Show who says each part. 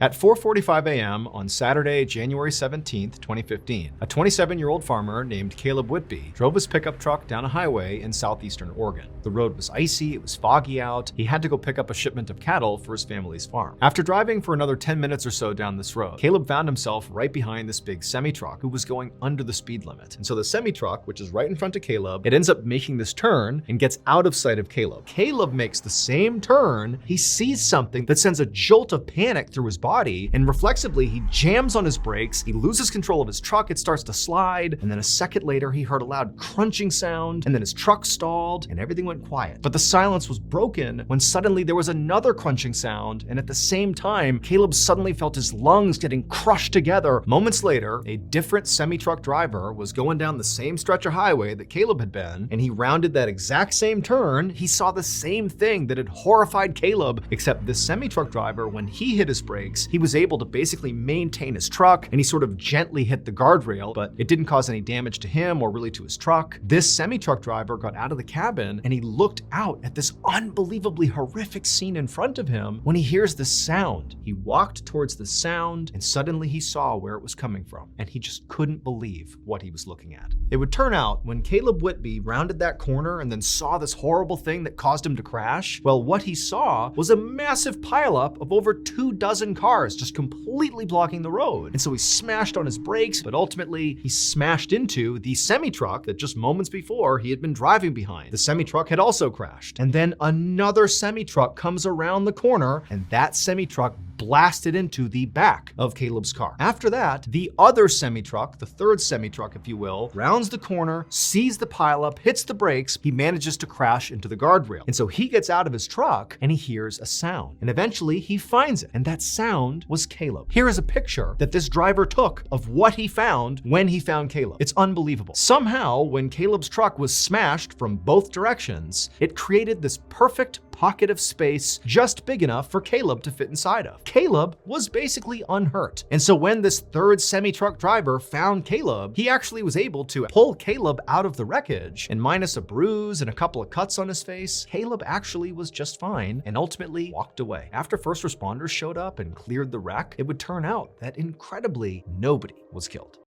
Speaker 1: At 4:45 a.m. on Saturday, January 17, 2015, a 27-year-old farmer named Caleb Whitby drove his pickup truck down a highway in southeastern Oregon. The road was icy, it was foggy out, he had to go pick up a shipment of cattle for his family's farm. After driving for another 10 minutes or so down this road, Caleb found himself right behind this big semi-truck who was going under the speed limit. And so the semi-truck, which is right in front of Caleb, it ends up making this turn and gets out of sight of Caleb. Caleb makes the same turn, he sees something that sends a jolt of panic through his body, and reflexively he jams on his brakes, he loses control of his truck, it starts to slide, and then a second later he heard a loud crunching sound, and then his truck stalled, and everything went quiet. But the silence was broken when suddenly there was another crunching sound, and at the same time, Caleb suddenly felt his lungs getting crushed together. Moments later, a different semi-truck driver was going down the same stretch of highway that Caleb had been, and he rounded that exact same turn. He saw the same thing that had horrified Caleb, except this semi-truck driver, when he hit his brakes, he was able to basically maintain his truck, and he sort of gently hit the guardrail, but it didn't cause any damage to him or really to his truck. This semi-truck driver got out of the cabin and he looked out at this unbelievably horrific scene in front of him when he hears this sound. He walked towards the sound and suddenly he saw where it was coming from, and he just couldn't believe what he was looking at. It would turn out when Caleb Whitby rounded that corner and then saw this horrible thing that caused him to crash, well, what he saw was a massive pileup of over 24 cars just completely blocking the road. And so he smashed on his brakes, but ultimately he smashed into the semi-truck that just moments before he had been driving behind. The semi-truck had also crashed. And then another semi-truck comes around the corner, and that semi-truck blasted into the back of Caleb's car. After that, the other semi-truck, the third semi-truck if you will, rounds the corner, sees the pileup, hits the brakes, he manages to crash into the guardrail. And so he gets out of his truck and he hears a sound. And eventually he finds it, and that sound was Caleb. Here is a picture that this driver took of what he found when he found Caleb. It's unbelievable. Somehow, when Caleb's truck was smashed from both directions, it created this perfect pocket of space just big enough for Caleb to fit inside of. Caleb was basically unhurt. And so when this third semi-truck driver found Caleb, he actually was able to pull Caleb out of the wreckage, and minus a bruise and a couple of cuts on his face, Caleb actually was just fine and ultimately walked away. After first responders showed up and cleared the wreck, it would turn out that incredibly nobody was killed.